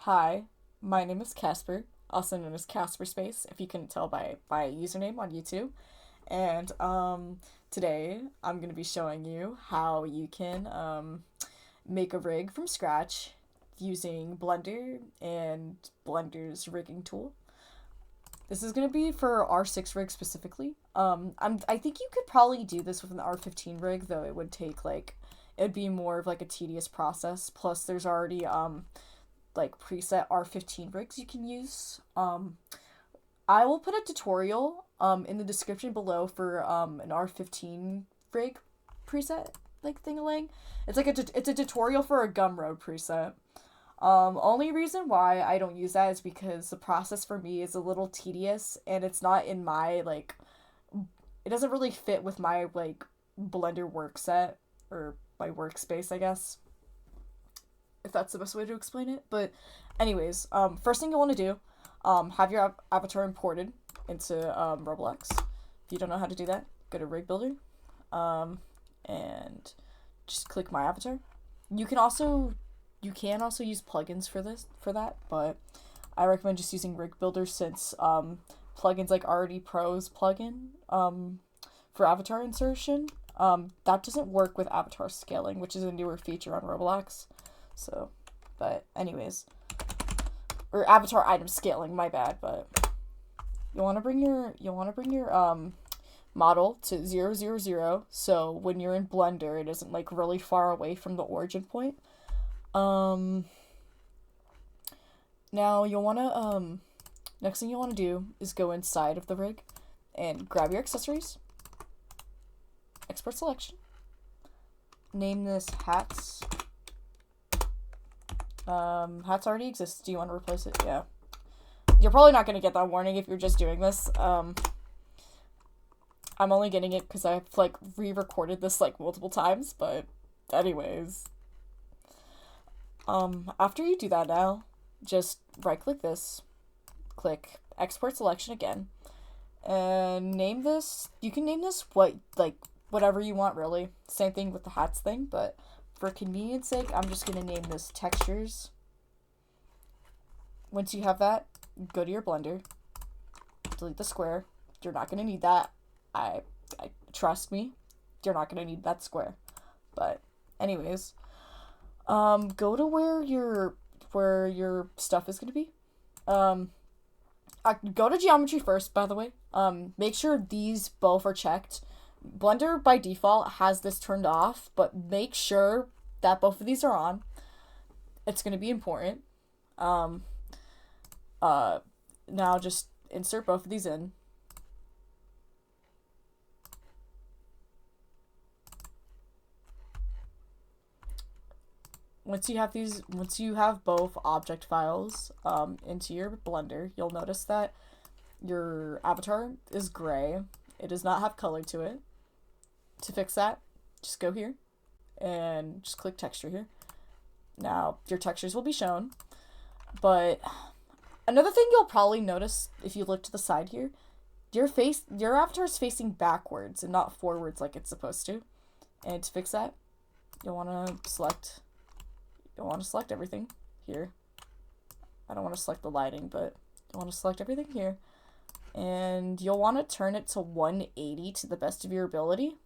Hi, my name is Casper, also known as Casper Space, if you couldn't tell by my username on YouTube. And today I'm gonna be showing you how you can make a rig from scratch using Blender and Blender's rigging tool. This is gonna be for R6 rig specifically. I think you could probably do this with an R15 rig, though it would take it'd be more of like a tedious process. Plus, there's already like preset R15 rigs you can use. I will put a tutorial in the description below for an R15 rig preset like thing-a-lang. It's a tutorial for a Gumroad preset. Only reason why I don't use that is because the process for me is a little tedious and it's not in my it doesn't really fit with my Blender work set or my workspace, I guess, if that's the best way to explain it. But anyways, first thing you want to do, have your avatar imported into ROBLOX. If you don't know how to do that, go to Rig Builder, and just click My Avatar. You can also use plugins for that, but I recommend just using Rig Builder since plugins like Already Pro's plugin for avatar insertion that doesn't work with avatar scaling, which is a newer feature on Roblox. So, but anyways, or avatar item scaling, my bad. But you want to bring your model to 0, 0, 0, so when you're in Blender it isn't like really far away from the origin point. Now you'll want to next thing you want to do is go inside of the rig and grab your accessories, export selection, name this hats. Hats already exists. Do you want to replace it? Yeah. You're probably not going to get that warning if you're just doing this. I'm only getting it because I've re-recorded this multiple times, but anyways. After you do that now, just right click this, click export selection again, and name this, you can name this whatever you want really. Same thing with the hats thing, but for convenience sake, I'm just going to name this textures. Once you have that, go to your Blender, delete the square. You're not going to need that. I trust me, you're not going to need that square. But anyways, go to where your stuff is going to be. Go to geometry first, by the way. Make sure these both are checked. Blender by default has this turned off, but make sure that both of these are on. It's going to be important. Now just insert both of these in. Once you have both object files into your Blender, you'll notice that your avatar is gray. It does not have color to it. To fix that, just go here and just click texture here. Now your textures will be shown, but another thing you'll probably notice if you look to the side here, your avatar is facing backwards and not forwards like it's supposed to. And to fix that, you'll want to select everything here. I don't want to select the lighting, but you want to select everything here. And you'll want to turn it to 180 to the best of your ability.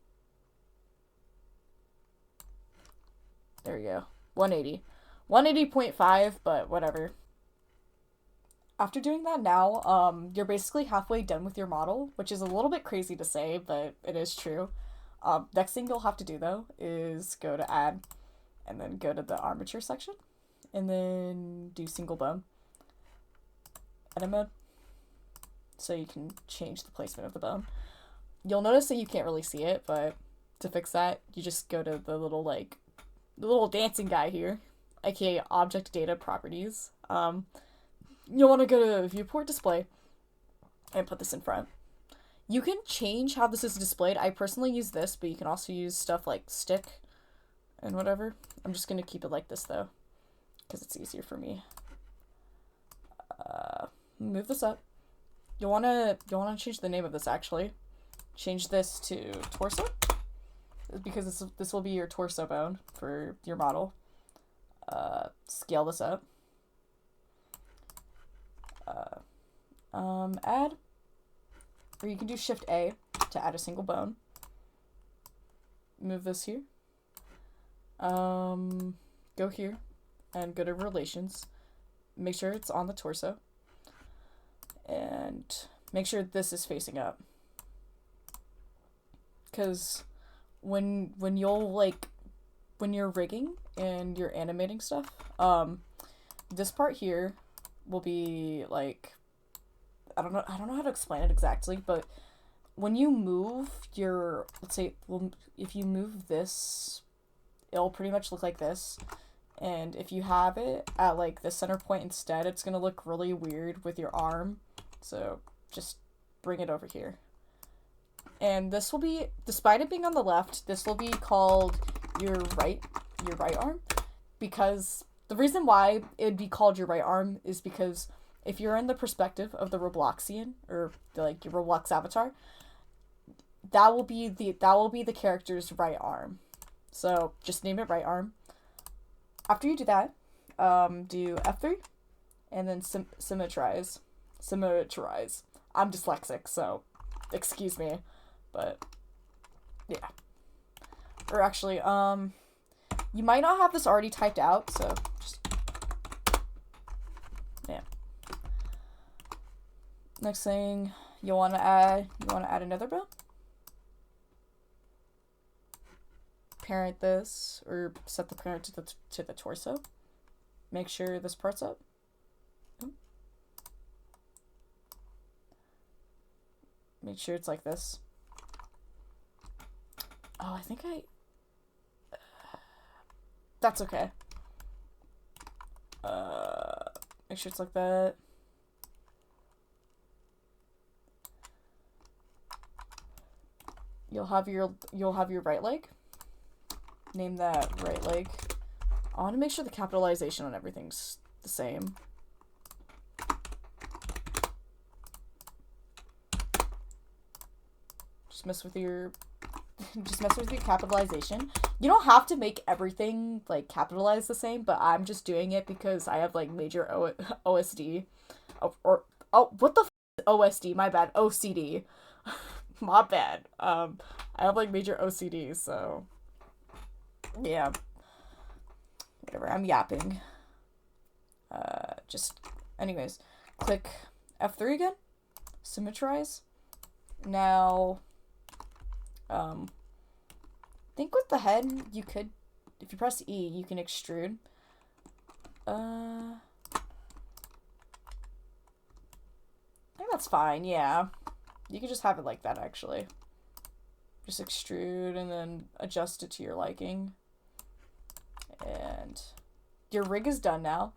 There you go. 180. 180.5, but whatever. After doing that now, you're basically halfway done with your model, which is a little bit crazy to say, but it is true. Next thing you'll have to do, though, is go to Add, and then go to the Armature section, and then do Single Bone. Edit mode. So you can change the placement of the bone. You'll notice that you can't really see it, but to fix that, you just go to the little dancing guy here, aka Object Data Properties. You'll want to go to Viewport Display and put this in front. You can change how this is displayed. I personally use this, but you can also use stuff like stick and whatever. I'm just going to keep it like this, though, because it's easier for me. Move this up. You'll want to change the name of this, actually. Change this to torso, because this will be your torso bone for your model. Scale this up. Add, or you can do Shift A to add a single bone. Move this here. Go here and go to relations. Make sure it's on the torso. And make sure this is facing up. Because when you're rigging and you're animating stuff, this part here will be like, I don't know how to explain it exactly, but when you move your, let's say, well, if you move this, it'll pretty much look like this. And if you have it at like the center point instead, it's gonna look really weird with your arm. So just bring it over here. And this will be, despite it being on the left, this will be called your right arm, because the reason why it'd be called your right arm is because if you're in the perspective of the Robloxian, or like your Roblox avatar, that will be the character's right arm. So just name it right arm. After you do that, do F3 and then symmetrize. I'm dyslexic, so excuse me, but yeah. Or actually, you might not have this already typed out, so just, yeah. Next thing you want to add another bone. Parent this, or set the parent to the torso. Make sure this part's up. Make sure it's like this. Oh, I think that's okay. Make sure it's like that. You'll have your right leg. Name that right leg. I want to make sure the capitalization on everything's the same. Just mess with your capitalization. You don't have to make everything like capitalized the same, but I'm just doing it because I have like major OSD. What the f is OSD? My bad. OCD. My bad. I have like major OCD, so yeah. Whatever, I'm yapping. Just, anyways, click F3 again. Symmetrize. Now, I think with the head, you could, if you press E, you can extrude. I think that's fine, yeah. You can just have it like that, actually. Just extrude and then adjust it to your liking. And your rig is done now.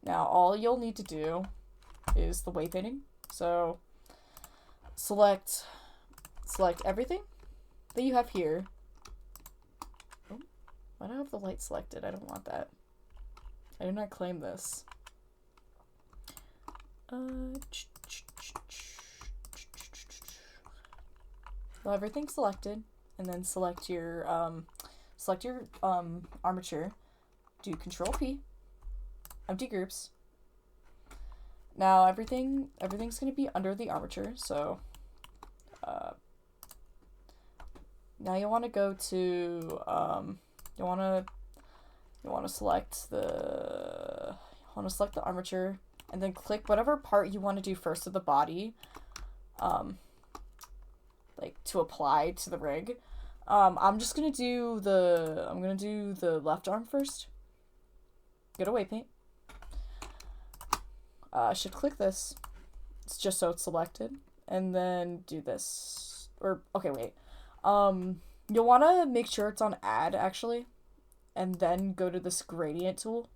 Now all you'll need to do is the weight painting. So select everything that you have here. Oh, why do I have the light selected? I don't want that. I do not claim this. Well, everything's selected, and then select your armature. Do Control P. Empty groups. Now everything's gonna be under the armature. So now you want to go to you want to select the armature, and then click whatever part you want to do first of the body, like to apply to the rig. I'm gonna do the left arm first. Go to weight paint. I should click this. It's just so it's selected, and then do this. Or okay, wait. You'll want to make sure it's on add actually, and then go to this gradient tool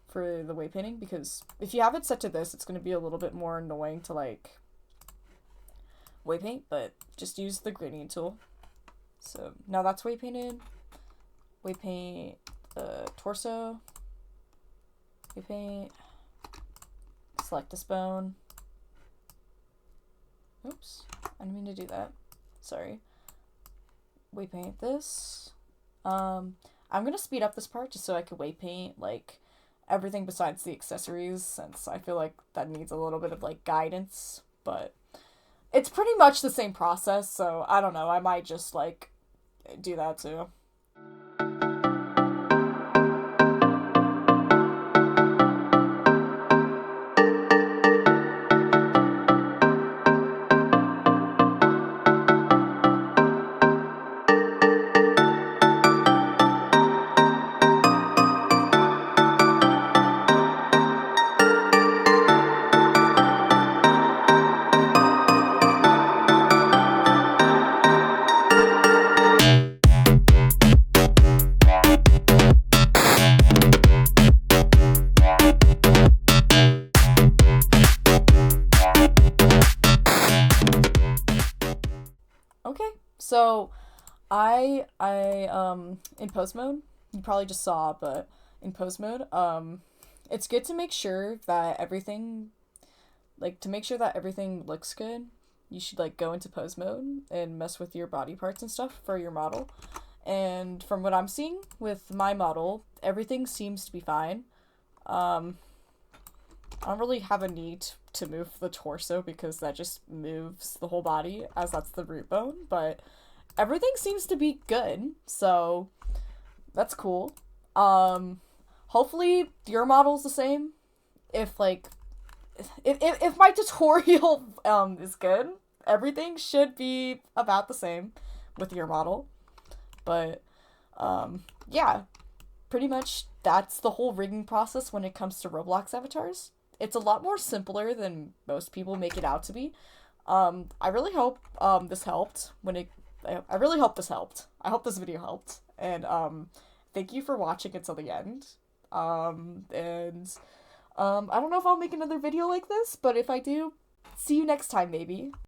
for the weight painting, because if you have it set to this, it's gonna be a little bit more annoying to like weight paint, but just use the gradient tool. So now that's weight painted. Weight paint the torso. Weight paint. Select this bone. Oops, I didn't mean to do that. Sorry. Weight paint this. I'm gonna speed up this part just so I can weight paint like everything besides the accessories, since I feel like that needs a little bit of like guidance, but it's pretty much the same process, so I don't know, I might just like do that too. Okay, so I in pose mode, you probably just saw, but in pose mode, it's good to make sure that everything, like to make sure that everything looks good. You should like go into pose mode and mess with your body parts and stuff for your model. And from what I'm seeing with my model, everything seems to be fine. Um, I don't really have a need to move the torso because that just moves the whole body as that's the root bone, but everything seems to be good, so that's cool. Um, Hopefully your model's the same. If like if my tutorial is good, everything should be about the same with your model. But yeah, pretty much that's the whole rigging process when it comes to Roblox avatars. It's a lot more simpler than most people make it out to be. I really hope this helped when it I really hope this helped. I hope this video helped. And thank you for watching until the end. And I don't know if I'll make another video like this, but if I do, see you next time maybe.